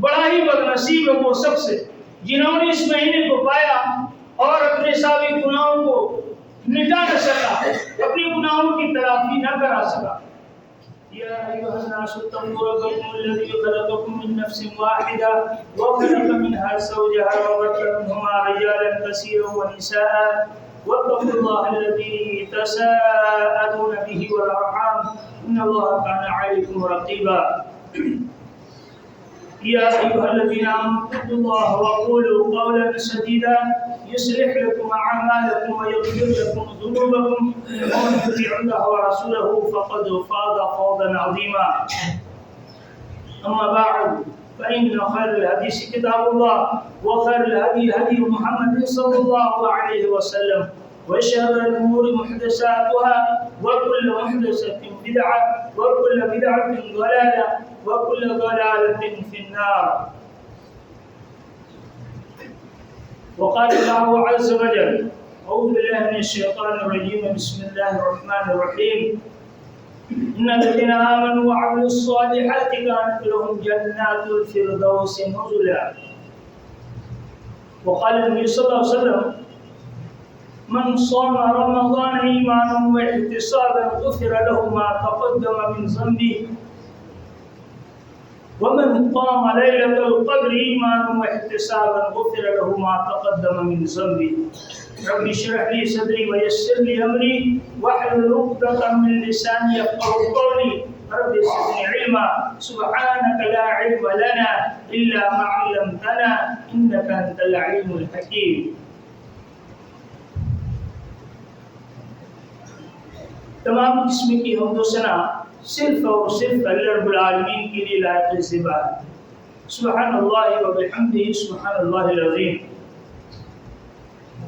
بڑا ہی بدنصیب ہے وہ شخص جنہوں نے اس مہینے کو پایا اور اپنے سابق گناہوں کو مٹا نہ سکا، اپنے گناہوں کی تلافی نہ کرا سکا۔ یا ایھا الناس اتقوا ربکم الذی خلقکم من نفس واحدہ وخلق منها زوجها وبث منهما رجالا کثیرا ونساء واتقوا الله الذي تساءلون به والارحام ان الله كان عليكم رقيبا۔ يا أيها الذين آمنوا اتقوا الله وقولوا قولا سديدا يصلح لكم أعمالكم ويغفر لكم ذنوبكم ومن يطع الله ورسوله فقد فاز فوزا عظيما۔ أما بعد فإن خير الحديث كتاب الله وخير الهدي هدي محمد صلى الله عليه وسلم وشر الأمور محدثاتها وكل محدثة بدعة وكل بدعة ضلالة وكل ضلالة في النار۔ وقال الله عز وجل أعوذ بالله من الشيطان الرجيم بسم الله الرحمن الرحيم إن الذين آمنوا وعملوا الصالحات كانت لهم جنات الفردوس نزلا۔ وقال النبي صلى الله عليه وسلم من صام رمضان إيمانا واحتسابا غفر له ما تقدم من ذنبه ومن قام ليلة القدر إيمانا واحتسابا غفر له ما تقدم من ذنبه۔ رب اشرح لي صدري ويسر لي أمري واحلل عقدة من لساني يفقهوا قولي رب زدني علما سبحانك لا علم لنا إلا ما علمتنا إنك أنت العليم الحكيم۔ تمام قسم کی حمد و ثنا صرف اور صرف اللہ رب العالمین کے لیے لائق ذبح ہے۔ سبحان اللہ و بحمدہ سبحان اللہ العظیم۔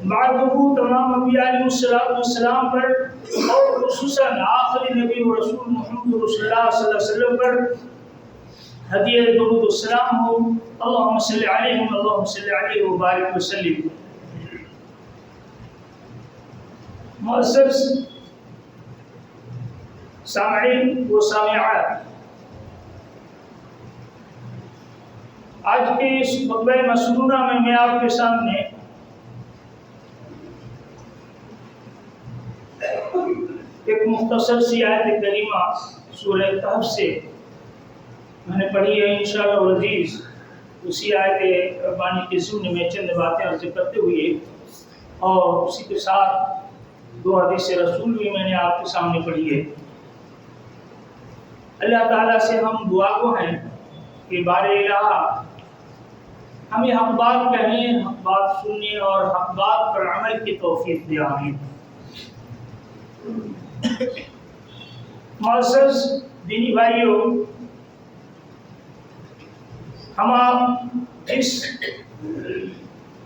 بعدہ تمام انبیاء علیہ السلام پر اور خصوصاً آخری نبی و رسول محمد رسول اللہ صلی اللہ علیہ وسلم پر ہدیہ درود السلام ہو۔ اللہم صلی علیہ اللہم صلی علیہ وبارک وسلم۔ معزز سامعین و سامعات، آج کے اس خطبہ مسنونہ میں آپ کے سامنے ایک مختصر سی آیت کریمہ سورہ کہف سے میں نے پڑھی ہے انشاءاللہ العزیز۔ اسی آیت ربانی کے ضمن میں چند باتیں عرض کرتے ہوئے اور اسی کے ساتھ دو حدیث رسول بھی میں نے آپ کے سامنے پڑھی ہے۔ اللہ تعالیٰ سے ہم دعا کو ہیں کہ بار الہ ہمیں حق بات کہنے، حق بات سننے اور حق بات پر عمل کی توفیق دے، آمین۔ معزز دینی بھائیوں، ہم آپ اس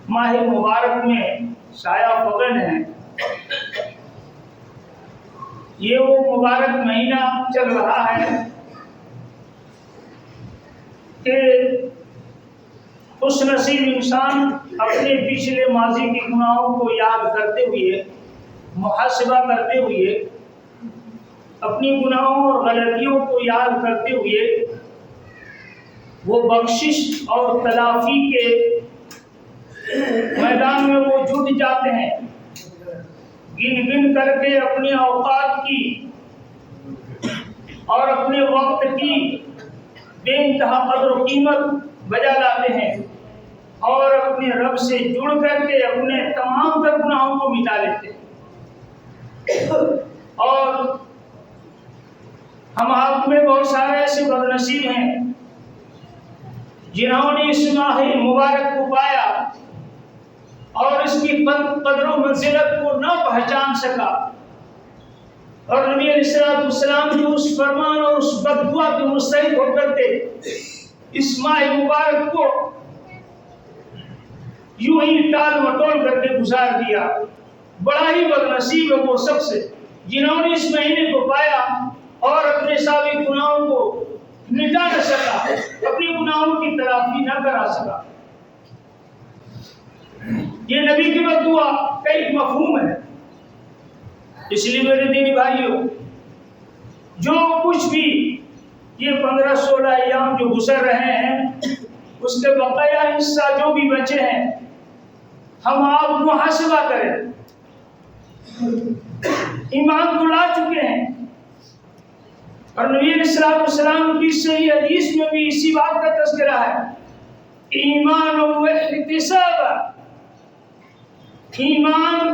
ماہ مبارک میں سایہ فغن ہیں۔ یہ وہ مبارک مہینہ چل رہا ہے کہ خوش نصیب انسان اپنے پچھلے ماضی کے گناہوں کو یاد کرتے ہوئے، محاسبہ کرتے ہوئے، اپنی گناہوں اور غلطیوں کو یاد کرتے ہوئے وہ بخشش اور تلافی کے میدان میں وہ جٹ جاتے ہیں، گن گن کر کے اپنے اوقات کی اور اپنے وقت کی بے انتہا قدر و قیمت بجا لاتے ہیں اور اپنے رب سے جڑ کر کے اپنے تمام تر گناہوں کو مٹا لیتے ہیں۔ اور ہم آپ میں بہت سارے ایسے بدنصیب ہیں جنہوں نے اس ماہ مبارک کو پایا اور اس کی قدر و منزلت کو نہ پہچان سکا، اور نبی علیہ السلام جو اس فرمان اور اس بددعا کے مستحق ہو کر کے اس ماہ مبارک کو یوں ہی ٹال مٹول کر کے گزار دیا۔ بڑا ہی بدنصیب ہے وہ شخص جنہوں نے اس مہینے کو پایا اور اپنے سابق گناہوں کو مٹا نہ سکا، اپنے گناہوں کی تلافی نہ کرا سکا۔ یہ نبی کی بددعا کا ایک مفہوم ہے۔ اس لیے میرے دینی بھائیوں، جو کچھ بھی یہ 15-16 ایام جو گزر رہے ہیں، اس کے بقایا حصہ جو بھی بچے ہیں ہم آپ محاسبہ کریں. ایمان تو لا چکے ہیں اور نبی علیہ السلام کی صحیح حدیث میں بھی اسی بات کا تذکرہ ہے. ایمان و احتساب، ایمان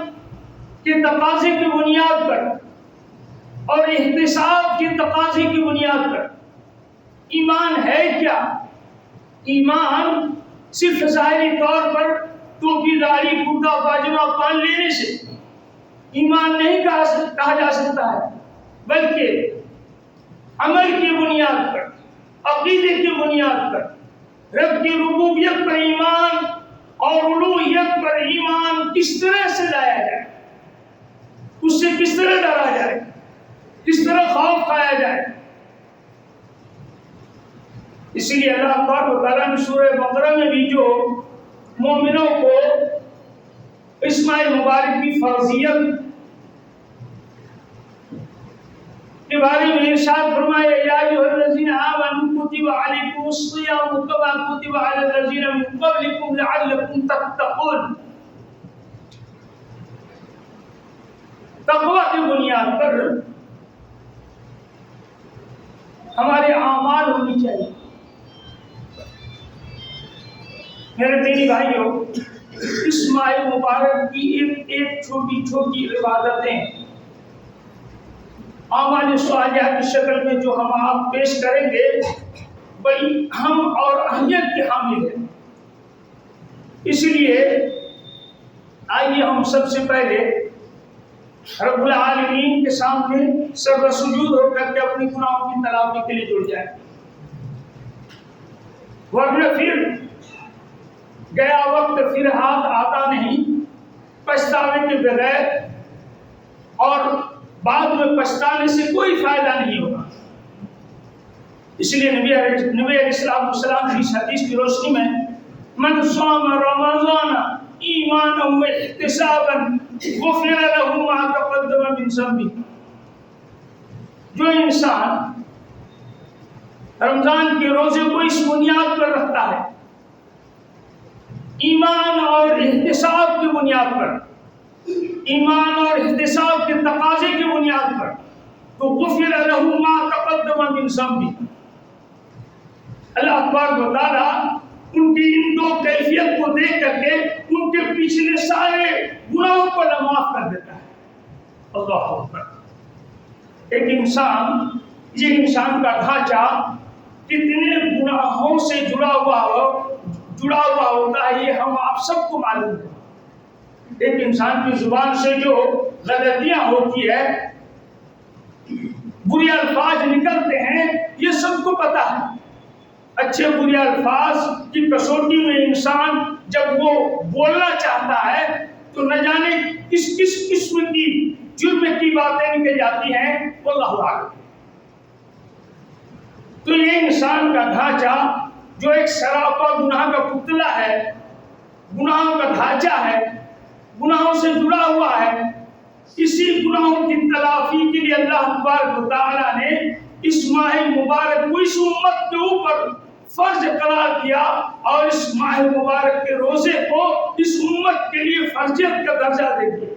کے تقاضے کی بنیاد پر اور احتساب کے تقاضے کی بنیاد پر. ایمان ہے کیا؟ ایمان صرف ظاہری طور پر ٹوپی داڑھی کرتا پاجامہ پہن لینے سے ایمان نہیں کہا جا سکتا ہے، بلکہ عمل کی بنیاد پر، عقیدے کی بنیاد پر، رب کی ربوبیت پر ایمان اور الوہیت پر ایمان کس طرح سے لایا جائے، اس سے کس طرح ڈرا جائے، کس طرح خوف کھایا جائے. اسی لیے اللہ تبارک و تعالیٰ نے سورہ بقرہ میں بھی جو مومنوں کو اس ماہ مبارک کی فرضیت کے بارے میں ارشاد فرمایا، یا ایھا الذین آمنوا کتب علیکم الصیام کما کتب علی الذین من قبلکم لعلکم تتقون. تقوی کی بنیاد پر ہمارے اعمال ہونی چاہیے. میرے دینی بھائیوں، اس ماہ مبارک کی ایک چھوٹی چھوٹی عبادتیں اعمال صالحہ کی شکل میں جو ہم آپ پیش کریں گے بڑی اہم اور اہمیت کی حامل ہے. اس لیے آئیے ہم سب سے پہلے رب العالمین کے سامنے سر سجود ہو کر کے اپنی گناہوں کی تلافی کے لیے جڑ جائیں، ورنہ پھر گیا وقت پھر ہاتھ آتا نہیں. پچھتاوے کے بغیر اور بعد میں پچھتانے سے کوئی فائدہ نہیں ہوگا. اس لیے نبی علیہ السلام کی حدیث کی روشنی میں من صام رمضان ایمانا و احتسابا غفر له ما تقدم من ذنبه. جو انسان رمضان کے روزے کو اس بنیاد پر رکھتا ہے، ایمان اور احتساب کی بنیاد پر، ایمان اور احتساب کے تقاضے کی بنیاد پر، تو غفر له ما تقدم من ذنبه. اللہ تبارک و تعالیٰ ان کی ان دو کیفیت کو دیکھ کر کے ان کے پچھلے سارے گناہوں کو معاف کر دیتا ہے. اللہ اکبر. ایک انسان، یہ انسان کا ڈھانچہ کتنے گناہوں سے جڑا ہوا ہوتا ہے یہ ہم آپ سب کو معلوم ہے. ایک انسان کی زبان سے جو غلطیاں ہوتی ہے، بری الفاظ نکلتے ہیں، یہ سب کو پتا ہے. اچھے برے الفاظ کی کسوٹی میں انسان جب وہ بولنا چاہتا ہے تو نہ جانے کس کس قسم کی جرم کی باتیں نکل جاتی ہیں، واللہ اعلم. تو یہ انسان کا ڈھانچہ جو ایک سراپا گناہ کا پتلا ہے، گناہوں کا ڈھانچہ ہے، گناہوں سے جڑا ہوا ہے، اسی گناہوں کی تلافی کے لیے اللہ تبارک و تعالیٰ نے اس ماہ مبارک کو اس امت کے اوپر فرض قرار کیا اور اس ماہ مبارک کے روزے کو اس امت کے لیے فرضیت کا درجہ دے دیا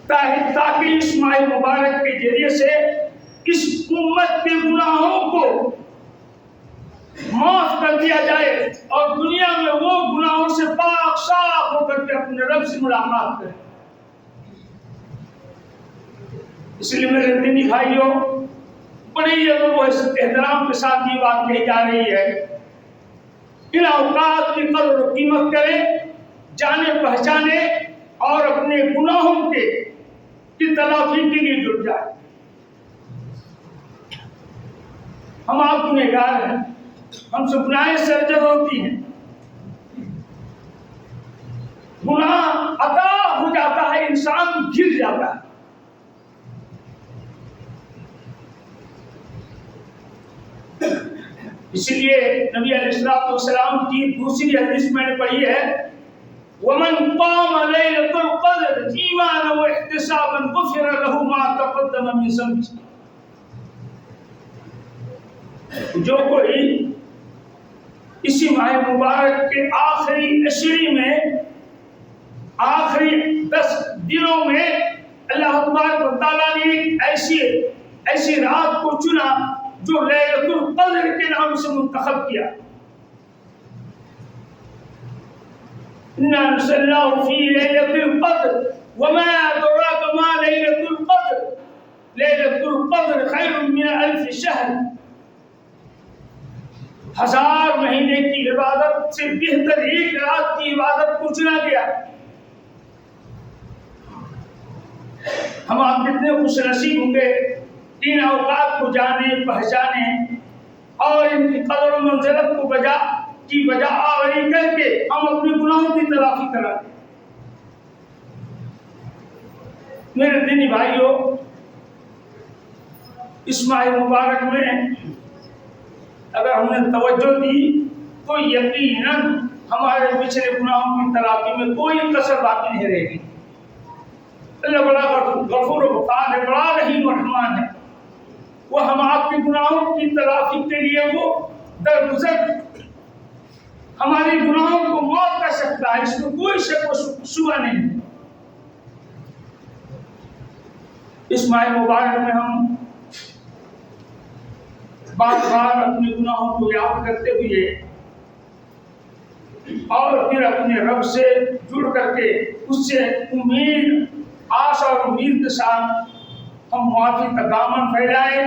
تاکہ اس ماہ مبارک کے ذریعے سے اس امت کے گناہوں کو معاف کر دیا جائے اور دنیا میں وہ گناہوں سے پاک صاف ہو کر کے اپنے رب سے ملاقات کرے. اس لیے میرے دینی بھائیوں، بڑی احترام کے ساتھ یہ بات کہی جا رہی ہے، ان اوقات کی قدر و قیمت کریں، جانے پہچانے اور اپنے گناہوں کی تلافی کے لیے جٹ جائیں. ہم آپ گنہگار ہیں، ہم سے گناہیں سرزد ہوتی ہیں، گناہ عطا ہو جاتا ہے، انسان گر جاتا ہے. اسی لیے نبی علیہ السلام کی دوسری حدیث میں نے پڑھی ہے، وَمَنْ قَامَ لَيْلَةَ الْقَدْرِ إِيمَانًا وَاحْتِسَابًا غُفِرَ لَهُ مَا تَقَدَّمَ مِنْ ذَنبِهِ. جو کوئی اسی ماہ مبارک کے آخری عشرے میں آخری 10 دنوں میں اللہ تبارک و تعالیٰ نے ایک ایسی رات کو چنا جو لیلۃ القدر کے نام سے منتخب کیا. اِنَّا أَنزَلْنَاهُ فِي لَيْلَةِ الْقَدْرِ وَمَا أَدْرَاكَ مَا لَيْلَةُ الْقَدْرِ لَيْلَةُ الْقَدْرِ خَيْرٌ مِّنَ أَلْفِ شَهْرٍ. 1000 مہینے کی عبادت سے بہتر ایک رات کی عبادت کو چنا گیا. ہم آپ کتنے خوش نصیب ہوں گے ان اوقات کو جانے پہچانے اور ان کی قدر و منزلت کو بجا آوری کر کے ہم اپنے گناہوں کی تلافی کرائیں. میرے دینی بھائیوں، اس ماہ مبارک میں اگر ہم نے توجہ دی تو یقیناً ہمارے پچھلے گناہوں کی تلافی میں کوئی کسر باقی نہیں رہے گی. اللہ بڑا غفور و غفار ہے، بڑا رحیم و رحمان ہے. وہ ہم آپ کے گناہوں کی تلافی کے لیے وہ درگزر ہمارے گناہوں کو معاف کر سکتا ہے، اس میں کوئی شک و شبہ نہیں. اس ماہ مبارک میں ہم بار بار اپنے گناہوں کو یاد کرتے ہوئے اور پھر اپنے رب سے جڑ کر کے اس سے آس اور امید کے ساتھ ہم معافی کا دامن پھیلائیں.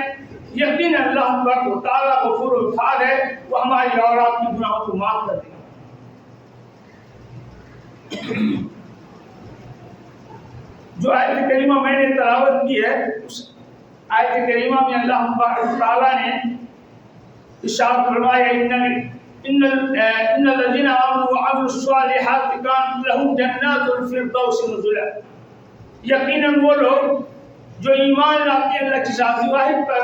یقین اللہ تبارک و تعالیٰ غفور و غفار ہے، وہ ہماری اور آپ کی گناہوں کو معاف کر دے گا. جو آیت کریمہ میں نے تلاوت کی ہے، اس آیت کریمہ میں اللہ تبارک و تعالیٰ نے ارشاد فرمایا ان الذين آمنوا وعملوا الصالحات كانت لهم جنات الفردوس نزلا. یقیناً وہ لوگ جو ایمان لاتے ہیں اللہ کی ذات واحد پر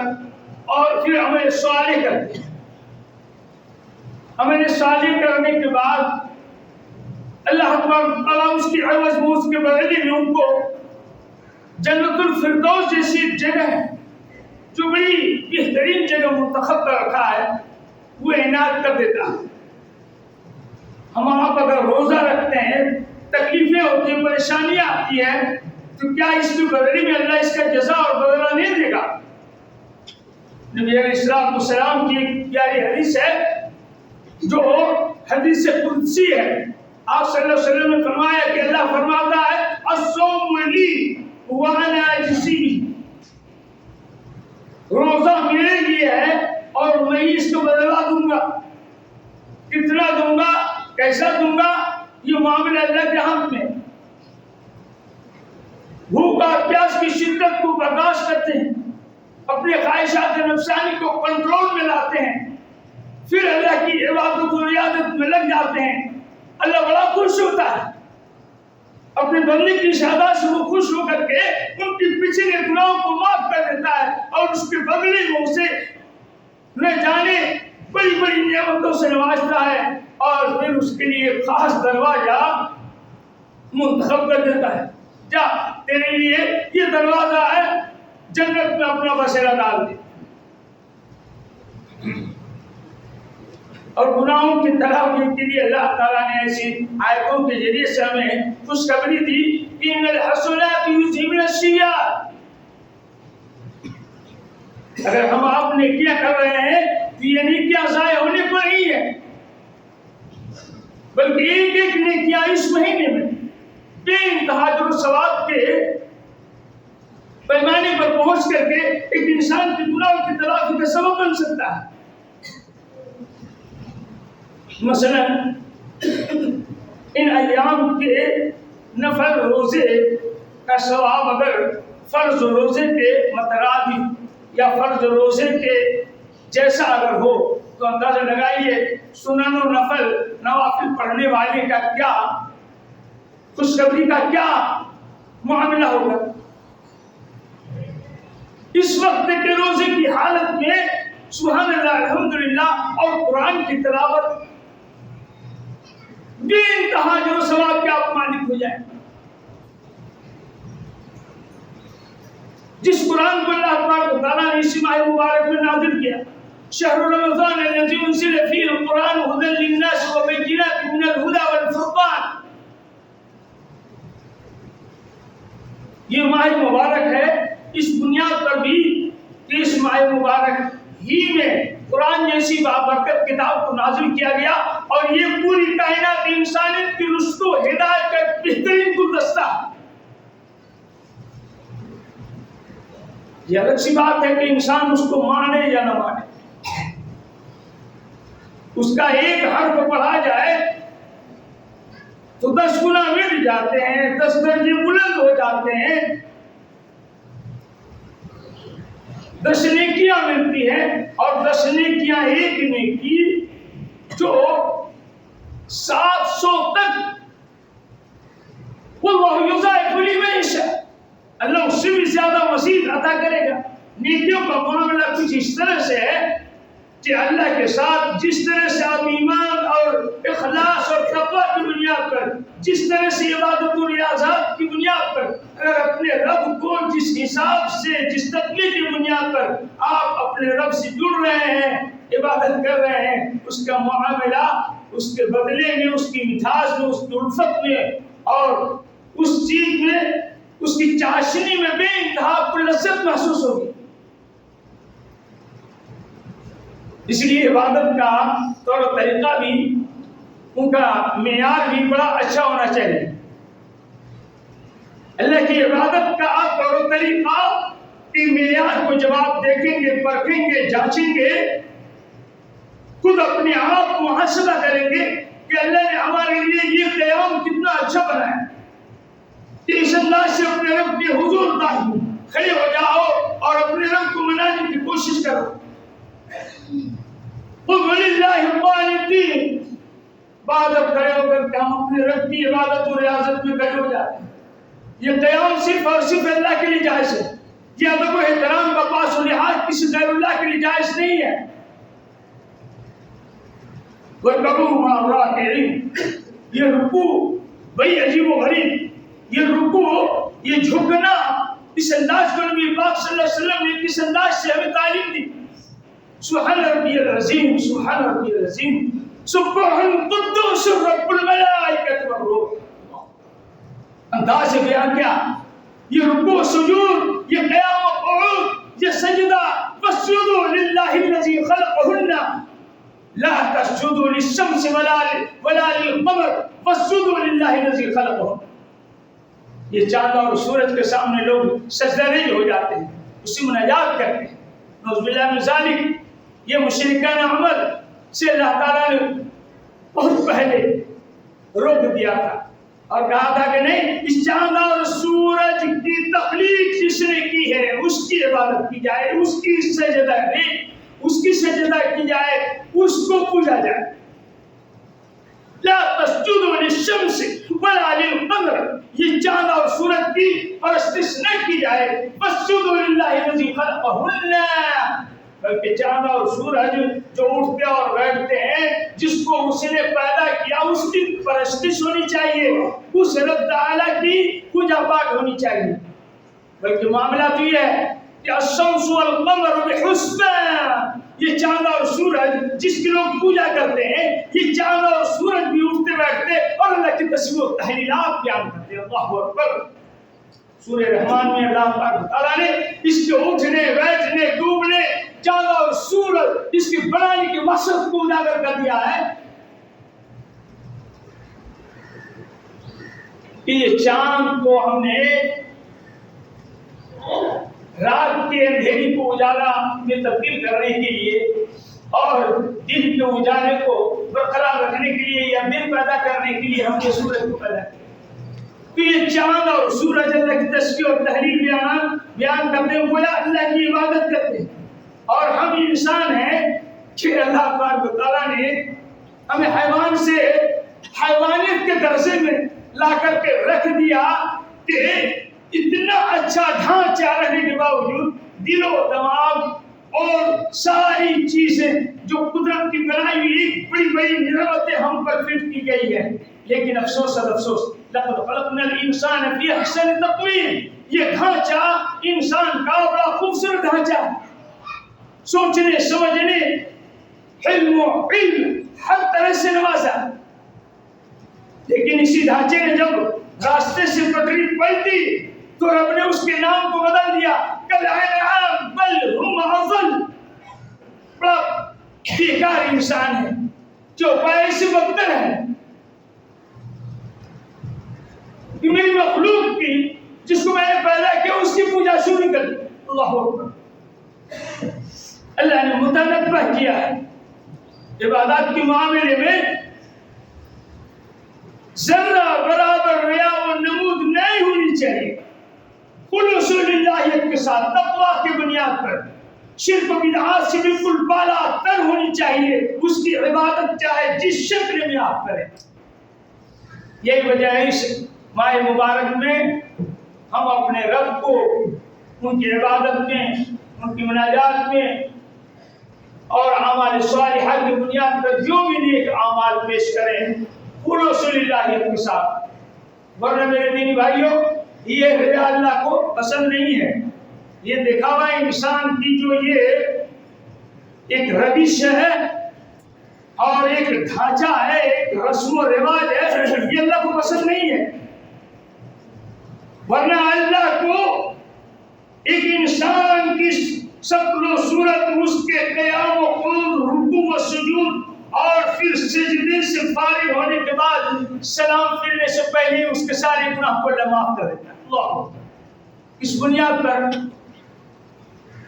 اور پھر عمل صالح کرتے ہیں. عمل صالح کرنے کے بعد اللہ تبارک و تعالیٰ اس کی عوض میں اس کے بدلے میں ان کو جنت الفردوس جیسی جگہ ہے جو بڑی بہترین جگہ منتخب کر رکھا ہے، وہ عنایت کر دیتا ہے. ہم آپ اگر روزہ رکھتے ہیں، تکلیفیں ہوتی ہیں، پریشانیاں آتی ہیں، تو کیا اس کے بدلے میں اللہ اس کا جزا اور بدلہ نہیں دے گا؟ نبی علیہ السلام کی ایک پیاری حدیث ہے جو حدیث قدسی ہے. آپ صلی اللہ علیہ وسلم نے فرمایا کہ اللہ فرماتا ہے الصوم لی وانا اجزی. روزہ میرے لیے ہے اور میں اس کو بدلا دوں گا. کتنا دوں گا، کیسا دوں گا، یہ معاملہ اللہ کے ہاتھ میں. بھوک اور پیاس کی شدت کو برداشت کرتے ہیں، اپنے خواہشات نفسانی کو کنٹرول میں لاتے ہیں، پھر اللہ کی عبادت و ریاضت میں لگ جاتے ہیں. اللہ بڑا خوش ہوتا ہے، اپنے بندے کی شہادت سے وہ خوش ہو کر کے ان کی پچھلے گناہوں کو معاف کر دیتا ہے اور اس کے بدلے میں اسے نہ جانے بڑی بڑی نعمتوں سے نوازتا ہے اور پھر اس کے لیے خاص دروازہ منتخب کر دیتا ہے. جا تیرے لیے یہ دروازہ ہے، جنت میں اپنا بسیرا ڈال دے. اور گناہوں کی تلافی کے لیے اللہ تعالیٰ نے ایسی آیتوں کے ذریعے سے ہمیں خوشخبری دی کہ ان الحسنات یذھبن السیئات. اگر ہم آپ نیکیاں کر رہے ہیں تو یہ نیکیاں ضائع ہونے کو نہیں ہے، بلکہ ایک ایک نیکیاں اس مہینے میں بے انتہا اجر و ثواب کے پیمانے پر پہنچ کر کے ایک انسان کی گناہوں کی تلافی کا سبب بن سکتا ہے. مثلا ان ایام کے نفل روزے کا ثواب اگر فرض روزے کے مترادف یا فرض روزے کے جیسا اگر ہو تو اندازہ لگائیے سنن و نوافل پڑھنے والے کا کیا خوشخبری کا کیا معاملہ ہوگا. اس وقت کے روزے کی حالت میں سبحان اللہ الحمدللہ اور قرآن کی تلاوت بے انتہا جو ثواب کے آپ مالک ہو جائیں. جس قرآن کو اللہ تبارک و تعالیٰ نے اسی ماہ مبارک میں نازل کیا، شهر رمضان الذي انزل فيه القرآن هدى للناس وبينات من الهدى والفرقان. یہ ماہ مبارک ہے اس بنیاد پر بھی کہ اس ماہ مبارک ہی میں قرآن جیسی بابرکت کتاب کو نازل کیا گیا اور یہ پوری کائنات انسانیت کی رشد و ہدایت کا بہترین گلدستہ. یہ الگ سی بات ہے کہ انسان اس کو مانے یا نہ مانے. اس کا ایک حرف پڑھا جائے تو 10 گنا مٹ جاتے ہیں, 10 درجے بلند ہو جاتے ہیں, 10 نیکیاں ملتی ہیں. اور 10 نیکیاں ایک نیکی جو 700 تک واللہ یضاعف لمن یشاء, اللہ اس سے بھی زیادہ مزید عطا کرے گا. نیکیوں کا معاملہ کچھ اس طرح سے ہے کہ اللہ کے ساتھ جس طرح سے آپ ایمان اور اخلاص اور تقوی کی بنیاد پر, جس طرح سے عبادت و ریاضات کی بنیاد پر اگر اپنے رب کو جس حساب سے, جس تقوی کی بنیاد پر آپ اپنے رب سے جڑ رہے ہیں, عبادت کر رہے ہیں, اس کا معاملہ اس کے بدلے میں, اس کی مٹھاس میں, اس کی الفت میں اور اس چیز میں, اس کی چاشنی میں بے انتہا آپ کو لذت محسوس ہوگی. اس لیے عبادت کا طور و طریقہ بھی, ان کا معیار بھی بڑا اچھا ہونا چاہیے. اللہ کی عبادت کا طور و طریقہ کی معیار کو جب آپ دیکھیں گے, پرکھیں گے, جانچیں گے, خود اپنے آپ کو محاسبہ کریں گے کہ اللہ نے ہمارے لیے یہ قیام کتنا اچھا بنایا کہ اس انداز سے اپنے رب کے حضور کھڑے ہو جاؤ اور اپنے رب کو منانے کی کوشش کرو. بعد اب کھڑے ہو کر کے ہم اپنے رب کی عبادت و ریاضت میں کھڑے ہو جاتے ہیں. یہ قیام صرف اور صرف اللہ کے لیے جائز ہے. یہ ادب و احترام کا پاس و لحاظ کسی غیر اللہ کے لیے جائز نہیں ہے. وَارْكَعُوا مَعَ الرَّاكِعِينَ, یہ رکوع بڑی عجیب و غریب, یہ رکوع, یہ جھکنا, اس انداز کو نبی پاک صلی اللہ علیہ وسلم نے کس انداز سے ہمیں تعلیم دی. سبحان ربی العظیم, سبحان ربی العظیم, سبحان قدوس رب الملائکۃ والروح. انداز بیان کیا, یہ رکوع, سجود, یہ قیام و قعود, یہ سجدہ, واسجدوا للہ الذی خلقہن لا تسجدوا للشمس ولا للقمر واسجدوا للہ الذی خلقہن. یہ چاند اور سورج کے سامنے لوگ سجدہ نہیں ہو جاتے ہیں, اسی مناجات کرتے ہیں. نعوذ باللہ من ذالک. یہ مشرکان عمل سے اللہ تعالیٰ نے بہت پہلے روک دیا تھا اور کہا تھا کہ نہیں, اس چاند اور سورج کی تخلیق جس نے کی ہے اس کی عبادت کی جائے, اس کی سجدہ کی جائے, اس کو پوجا جائے. لا تسجدوا للشمس ولا للقمر, یہ چاند اور سورج کی پرستش نہ کی جائے. فاسجدوا للہ الذی خلقہن, بلکہ چاند اور سورج جو اٹھتے اور بیٹھتے ہیں, جس کو اس نے پیدا کیا, اس کی پرستش ہونی چاہیے, اس رب تعالیٰ کی پوجا پاٹ ہونی چاہیے. بلکہ معاملہ تو یہ ہے کہ الشمس والقمر بحسبان, یہ چاند اور سورج جس کی لوگ پوجا کرتے ہیں, یہ چاند اور سورج بھی اٹھتے بیٹھتے اور اللہ کی تسبیح و تحلیلات بیان کرتے ہیں. اللہ اکبر. سورہ رحمان میں اللہ تعالیٰ نے اس کے اٹھنے, بیٹھنے, ڈوبنے, چاند اور سورج اس کی بنانے کے مقصد کو اجاگر کر دیا ہے کہ یہ چاند کو ہم نے رات کے اندھیری کو اجالا میں تبدیل کرنے کے لیے اور دن کے اجالے کو برقرار رکھنے کے لیے یا دن پیدا کرنے کے لیے ہم نے سورج کو پیدا کیا. تو یہ چاند اور سورج اللہ کی تسبیح اور تحلیل بیان کرتے ہیں, گویا اللہ کی عبادت کرتے ہیں. اور ہم انسان ہیں کہ اللہ تعالیٰ نے ہمیں حیوان سے حیوانیت کے درجے میں لا کر کے رکھ دیا کہ اتنا اچھا ڈھانچہ رہنے کے باوجود دل و دماغ اور ساری چیزیں جو قدرت کی بنائی ہوئی بڑی بڑی نعمتیں ہم پر فٹ کی گئی ہے, لیکن افسوس افسوس, لقد خلقنا الانسان فی احسن تقویم, یہ ڈھانچہ انسان کا بڑا خوبصورت ڈھانچہ, سوچنے سمجھنے حلم و علم ہر طرح سے نوازا، لیکن اسی ڈھانچے نے جب راستے سے پٹری پلٹی تو رب نے اس کے نام کو بدل دیا، کالانعام بل ہم اضل، بڑا بیکار انسان ہے جو پائے سے بدتر ہے. کہ میری مخلوق کی جس کو میں نے پیدا کیا اس کی پوجا شروع کر دی. اللہ اکبر. اللہ نے متنبہ کیا ہے عبادات کے معاملے میں ذرہ برابر ریا و نمود نہیں ہونی چاہیے. خلوص للہیت کے ساتھ تقویٰ کی بنیاد پر، شرک و بدعات سے بالکل بالا تر ہونی چاہیے. اس کی عبادت چاہے جس شکل میں آپ کریں. یہی وجہ ہے اس ماہ مبارک میں ہم اپنے رب کو ان کی عبادت میں، ان کی مناجات میں اور اعمال صالحہ کی بنیاد پر جو بھی نیک اعمال پیش کریں خلوص للہیت کے ساتھ. ورنہ میرے دینی بھائیوں، یہ ریا اللہ کو پسند نہیں ہے. یہ دکھاوا انسان کی جو یہ ایک روش ہے اور ایک ڈھانچہ ہے، ایک رسم و رواج ہے، یہ اللہ کو پسند نہیں ہے. ورنہ اللہ کو ایک انسان کی شکل و صورت، اس کے قیام و قعود، رکوع و سجود اور پھر سجدے سے فارغ ہونے کے بعد سلام پھرنے سے پہلے اس کے سارے گناہ کو اللہ معاف کر دیتا ہے. اللہ اس بنیاد پر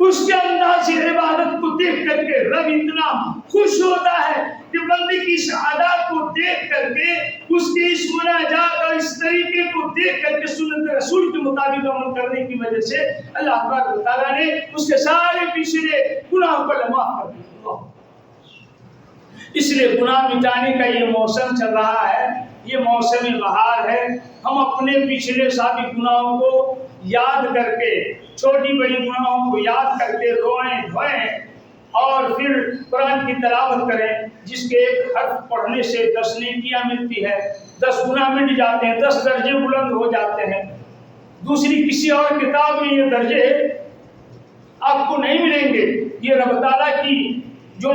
اس کے انداز عبادت کو دیکھ کر کے رب اتنا خوش ہوتا ہے کہ بندے کی اس ادا کو دیکھ کر کے، اس کی اس مناجات اور اس طریقے کو دیکھ کر کے سنت رسول کے مطابق عمل کرنے کی وجہ سے اللہ تبارک و تعالیٰ نے اس کے سارے پچھلے گناہوں کو معاف کر دیا. اس لیے گناہ مٹانے کا یہ موسم چل رہا ہے، یہ موسم بہار ہے. ہم اپنے پچھلے سابق گناہوں کو یاد کر کے، چھوٹی بڑی گناہوں کو یاد کر کے روئیں دھوئیں اور پھر قرآن کی تلاوت کریں، جس کے ایک حرف پڑھنے سے 10 نیکیاں ملتی ہے، 10 گناہ مٹ جاتے ہیں، 10 درجے بلند ہو جاتے ہیں. دوسری کسی اور کتاب میں یہ درجے آپ کو نہیں ملیں گے. یہ رب تعالیٰ کی جو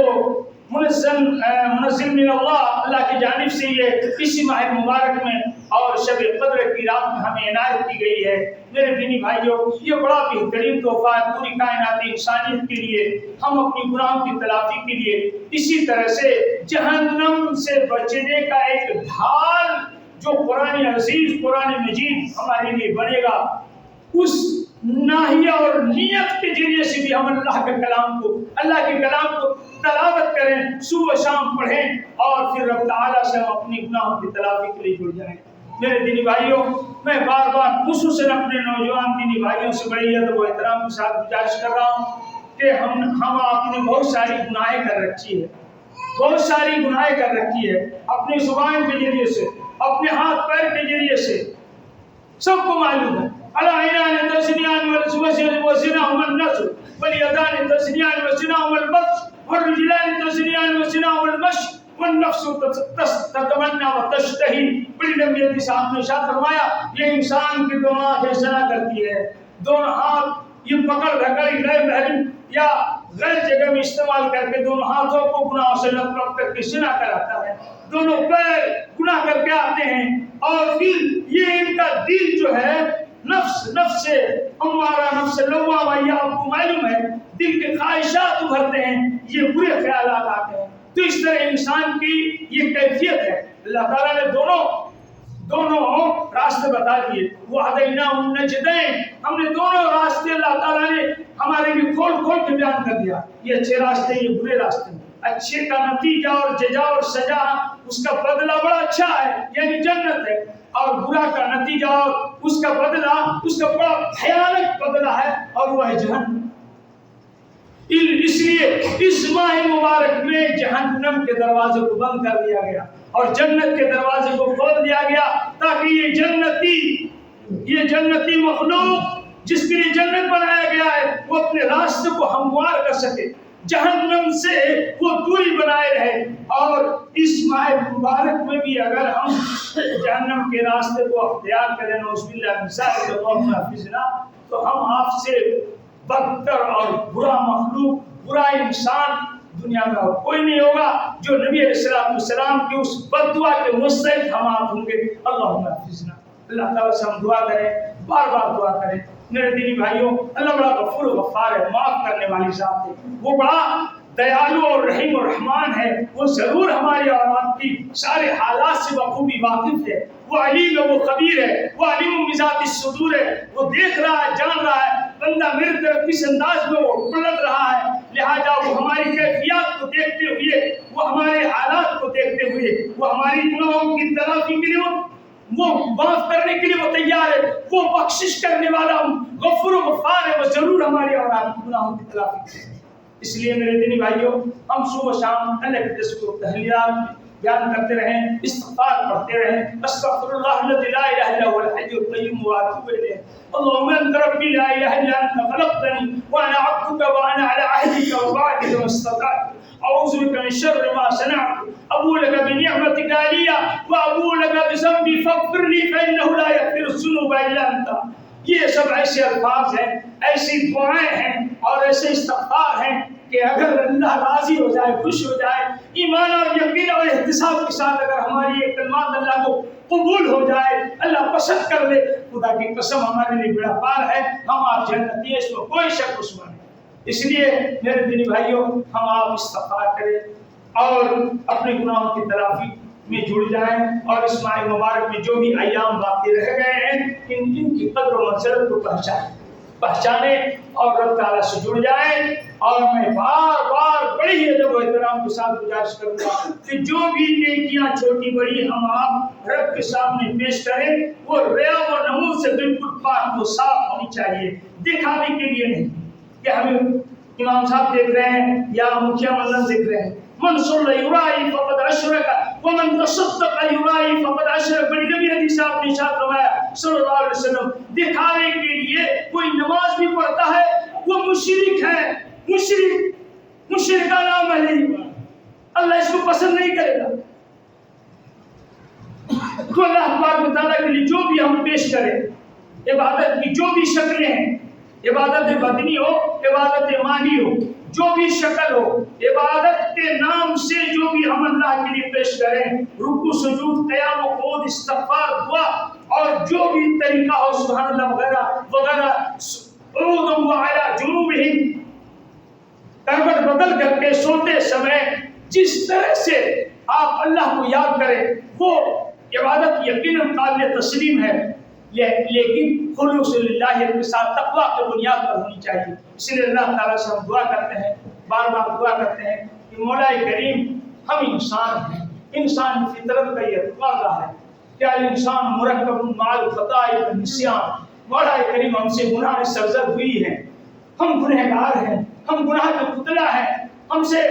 منزل من اللہ کی جانب سے یہ اسی ماہ مبارک میں اور شب قدر کی رات میں ہمیں عنایت کی گئی ہے. میرے دینی بھائیوں، یہ بڑا بہترین تحفہ ہے پوری کائناتی انسانیت کے لیے، ہم اپنی گناہوں کی تلافی کے لیے. اسی طرح سے جہنم سے بچنے کا ایک ڈھال جو قرآن عزیز، قرآن مجید ہمارے لیے بنے گا، اس ناحیہ اور نیت کے ذریعے سے بھی ہم اللہ کے کلام کو تلاوت کریں، صبح شام پڑھیں اور پھر رب تعالیٰ سے ہم اپنی گناہوں کی تلافی کے لیے جڑ جائیں. میرے دینی بھائیوں، میں بار بار خصوصاً اپنے نوجوان دینی بھائیوں سے بڑی ادب و احترام کے ساتھ گزارش کر رہا ہوں کہ ہم آپ نے بہت ساری گناہیں کر رکھی ہے، بہت ساری گناہیں کر رکھی ہے، اپنی زبان کے ذریعے سے، اپنے ہاتھ پیر کے ذریعے سے. سب کو معلوم ہے العینان تزنیان وزناهما النظر والیدان تزنیان وزناهما البطش والرجلان تزنیان وزناهما المشي والنفس تتمنى وتشتهي. بڑی لمبی حدیث آپ نے ارشاد فرمایا یہ انسان کی دونوں آنکھیں زنا کرتی ہے، دونوں ہاتھ یہ پکڑ رکڑ غیر محرم یا غیر جگہ میں استعمال کر کے دونوں ہاتھوں کو گناہوں سے لپ لپ کر کے زنا کراتا ہے، دونوں پیر گناہ کر کے آتے ہیں، اور پھر یہ ان کا دل جو ہے نفس سے امارہ، نفس لوامہ، یہ آپ کو معلوم ہے دل کے خواہشات ابھرتے ہیں، یہ برے خیالات آتے ہیں. تو اس طرح انسان کی یہ کیفیت ہے. اللہ تعالیٰ نے دونوں راستے بتا دیے. وَهَدَيْنَاهُ النَّجْدَيْنِ، ہم نے دونوں راستے اللہ تعالیٰ نے ہمارے لیے کھول کے بیان کر دیا. یہ اچھے راستے، یہ برے راستے. اچھے کا نتیجہ اور جزا اور سزا، اس کا بدلہ بڑا اچھا ہے، یعنی جنت ہے، اور برا کا نتیجہ اور اس کا بدلہ، اس کا بڑا بھیانک بدلہ ہے اور وہ ہے جہنم. اس لیے اس ماہ مبارک میں جہنم کے دروازے کو بند کر دیا گیا اور جنت کے دروازے کو کھول دیا گیا، تاکہ یہ جنتی مخلوق جس کے لیے جنت بنایا گیا ہے وہ اپنے راستے کو ہموار کر سکے، جہنم سے وہ دوری بنائے رہے. اور اس ماہ مبارک میں بھی اگر ہم جہنم کے راستے کو اختیار کریں، نعوذ باللہ من ذالک، اللہم احفظنا، تو ہم آپ سے بدتر اور برا مخلوق، برا انسان، دنیا میں اور کوئی نہیں ہوگا جو نبی علیہ السلام کی اس بد دعا کے مستحق ہم آپ ہوں گے. اللہم احفظنا. اللہ تعالیٰ سے ہم دعا کریں, بار بار دعا کریں. میرے دینی بھائیوں, اللہ بڑا غفور و غفار ہے, معاف کرنے والی ذات ہے, وہ بڑا دیالو اور رحیم اور رحمان ہے. وہ ضرور ہماری اور آپ کی سارے حالات سے بخوبی واقف ہے. وہ علیم ہے, وہ خبیر ہے, وہ علیم بذات الصدور ہے. وہ دیکھ رہا ہے, جان رہا ہے بندہ میرے طرف کس انداز میں وہ پلٹ رہا ہے. لہٰذا وہ ہماری کیفیات کو دیکھتے ہوئے, وہ ہمارے حالات کو دیکھتے ہوئے, وہ ہماری گناہوں کی تلافی کے لیے وہ معاف کرنے کے لیے وہ تیار ہے. وہ بخشش کرنے والا غفور و غفار ہے, وہ ضرور ہمارے اور آپ کی گناہوں کی تلافی کرے. اس لیے میرے دینی بھائیوں, ہم صبح و شام اللہ کے تذکر و تحلیات بیان کرتے رہیں, استغفار پڑھتے رہیں. استغفر اللہ الذی لا الہ الا هو الحی القیوم واتوب الیہ. اللهم انت ربی لا الہ الا انت خلقتنی وانا عبدک وانا علی عہدک ووعدک ما استطعت. اعوذ بک من شر ما صنعت. ابو لك بنعمتك علی وابو لك بذنبی فاغفر لی فانه لا یغفر الذنوب الا انت. یہ سب ایسے الفاظ ہیں, ایسی دعائیں ہیں اور ایسے استغفار ہیں کہ اگر اللہ راضی ہو جائے, خوش ہو جائے, ایمان اور یقین اور احتساب کے ساتھ اگر ہماری یہ کلمات اللہ کو قبول ہو جائے, اللہ پسند کر لے, خدا کی قسم ہمارے لیے بڑا پار ہے. ہم آپ جنتی ہیں, اس میں کوئی شک اس میں نہیں. اس لیے میرے دینی بھائیوں, ہم آپ استغفار کریں اور اپنے گناہوں کی تلافی میں جڑ جائیں, اور اس ماہ مبارک میں جو بھی ایام باقی رہ گئے ہیں ان کی قدر و منزلت کو پہچانے اور رب تعالیٰ سے جڑ جائیں. اور میں بار بار بڑی ادب و احترام کے ساتھ گزارش کروں گا کہ جو بھی نیکیاں چھوٹی بڑی ہم آپ رب کے سامنے پیش کریں, وہ ریا و نمود سے بالکل پاک و صاف ہونی چاہیے, دکھانے کے لیے نہیں کہ ہمیں امام صاحب دیکھ رہے ہیں یا مکھیا منظر دیکھ رہے ہیں. من صلی یرائی فقد اشرک ومن تصدق یرائی فقد اشرک. بڑی نبی حدیث صاحب نے ارشاد فرمایا صلی اللہ علیہ وسلم, دکھانے کے لیے کوئی نماز بھی پڑھتا ہے وہ مشرک ہے. مشرک کا نام ہے نہیں, اللہ اس کو پسند نہیں کرے گا. تو اللہ تبارک و تعالیٰ کے لیے جو بھی ہم پیش کریں, عبادت کی جو بھی شکلیں ہیں, عبادت بدنی ہو, عبادت مالی ہو, جو بھی شکل ہو, عبادت کے نام سے جو بھی ہم اللہ کے لیے پیش کریں, رکوع سجود قیام و قعود استغفار دعا اور جو بھی طریقہ ہو سبحان اللہ وغیرہ وغیرہ, قعود وعلی جنوبہم, کروٹ بدل کر کے سوتے سمے جس طرح سے آپ اللہ کو یاد کریں وہ عبادت یقیناً قابل تسلیم ہے, لیکن خلوص للہ کے ساتھ تقویٰ کی بنیاد پر ہونی چاہیے. اس لیے اللہ تعالیٰ سے ہم دعا کرتے ہیں, بار بار دعا کرتے ہیں کہ مولا کریم, ہم انسان ہیں, انسان فطرت کا یہ تقاضا ہے کہ انسان مرکب مع الخطاء والنسیان. مولا کریم ہم سے گناہ سرزد ہوئی ہے, ہم گنہگار ہیں, ہم گناہ کا پتلا ہے, ہم سے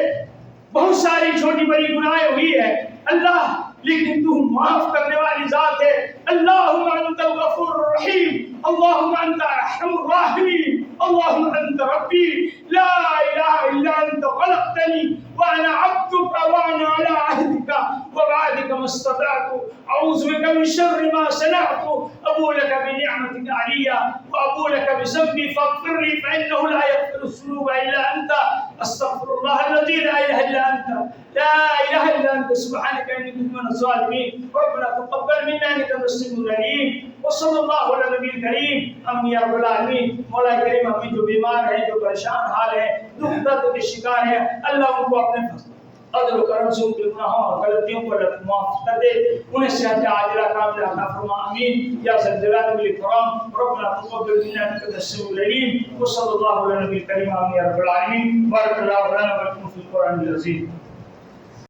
بہت ساری چھوٹی بڑی گناہیں ہوئی ہے اللہ, لیکن تو معاف کرنے والی ذات ہے. اللہم انت الغفور الرحیم, اللہم انت ارحم الراحمین, اللہم انت ربی لا الہ الا انت خلقتنی وانا عبدک وانا علی عہدک ووعدک ما استطعت. اعوذ بک من شر ما صنعت. ابو لک بنعمتک علی وابو لک بذنبی فاغفر لی فانه لا یغفر الذنوب الا انت. استغفر اللہ الذی لا الہ الا انت لا الہ الا انت سبحانک انی کنت من الظالمین. ربنا تقبل منا انک انت السمیع العلیم. وصلی اللہ علی نبی الکریم. آمین یا رب العالمین. مولا کریم ہمیں جو بیمار ہیں, جو پریشان حال ہیں, دکھ درد کے شکار ہیں, اللہ ان کو اپنے عدل و کرم سے ان کے گناہوں اور غلطیوں کو معاف کر دے, انہیں صحت عاجلہ کاملہ عطا فرما. آمین یا ذا الجلال والاکرام. ربنا تقبل منا انک انت السمیع العلیم. وصلی اللہ علی نبی الکریم. آمین یا رب العالمین. بارک اللہ لنا ولکم فی القرآن العظیم.